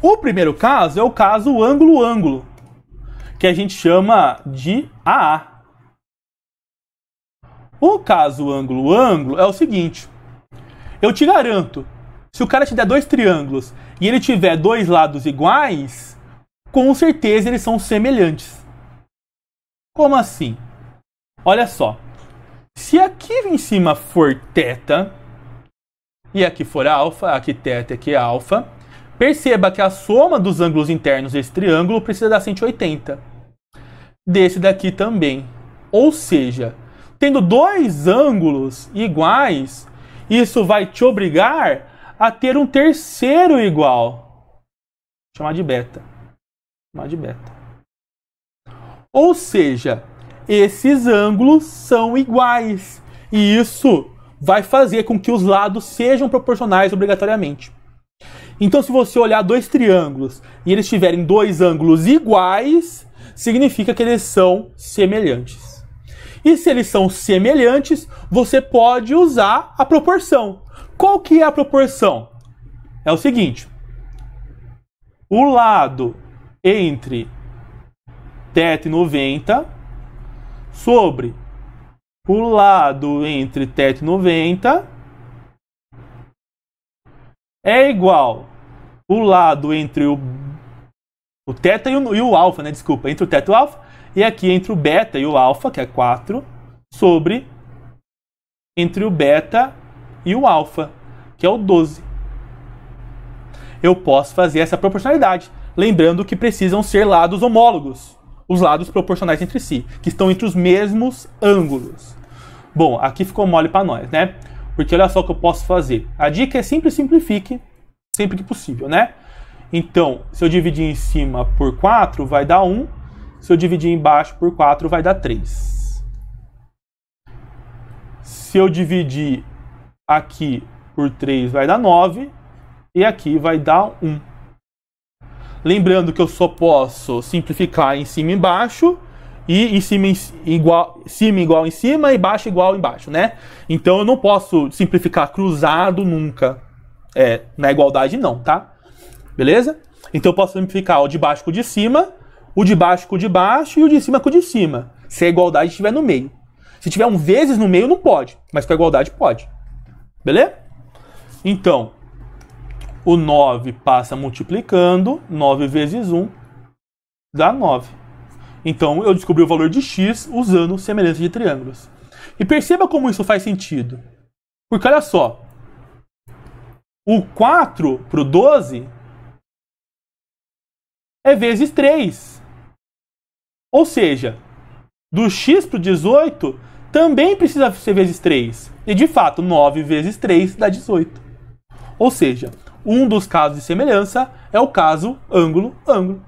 O primeiro caso é o caso ângulo-ângulo, que a gente chama de AA. O caso ângulo-ângulo é o seguinte. Eu te garanto, se o cara te der dois triângulos e ele tiver dois lados iguais, com certeza eles são semelhantes. Como assim? Olha só. Se aqui em cima for θ e aqui for alfa, aqui θ e aqui alfa, perceba que a soma dos ângulos internos desse triângulo precisa dar 180. Desse daqui também. Ou seja, tendo dois ângulos iguais, isso vai te obrigar a ter um terceiro igual. Chamar de beta. Chamar de beta. Ou seja, esses ângulos são iguais. E isso vai fazer com que os lados sejam proporcionais obrigatoriamente. Então, se você olhar dois triângulos e eles tiverem dois ângulos iguais, significa que eles são semelhantes. E se eles são semelhantes, você pode usar a proporção. Qual que é a proporção? É o seguinte. O lado entre θ e 90 sobre o lado entre θ e 90 é igual o lado entre o θ e o alfa, né? Desculpa, entre o θ e o alfa, e aqui entre o beta e o alfa, que é 4, sobre entre o beta e o alfa, que é o 12. Eu posso fazer essa proporcionalidade, lembrando que precisam ser lados homólogos, os lados proporcionais entre si, que estão entre os mesmos ângulos. Bom, aqui ficou mole para nós, né? Porque olha só o que eu posso fazer. A dica é sempre simplifique, sempre que possível, né? Então, se eu dividir em cima por 4, vai dar 1. Se eu dividir embaixo por 4, vai dar 3. Se eu dividir aqui por 3, vai dar 9. E aqui vai dar 1. Lembrando que eu só posso simplificar em cima e embaixo, e em cima igual em cima e baixo igual embaixo, né? Então eu não posso simplificar cruzado nunca. Na igualdade não, tá? Beleza? Então eu posso simplificar o de baixo com o de cima, o de baixo com o de baixo e o de cima com o de cima. Se a igualdade estiver no meio. Se tiver um vezes no meio, não pode. Mas com a igualdade pode. Beleza? Então, o 9 passa multiplicando. 9 vezes 1 dá 9. Então, eu descobri o valor de x usando semelhança de triângulos. E perceba como isso faz sentido. Porque olha só. O 4 para o 12 é vezes 3. Ou seja, do x para o 18 também precisa ser vezes 3. E de fato, 9 vezes 3 dá 18. Ou seja, um dos casos de semelhança é o caso ângulo-ângulo.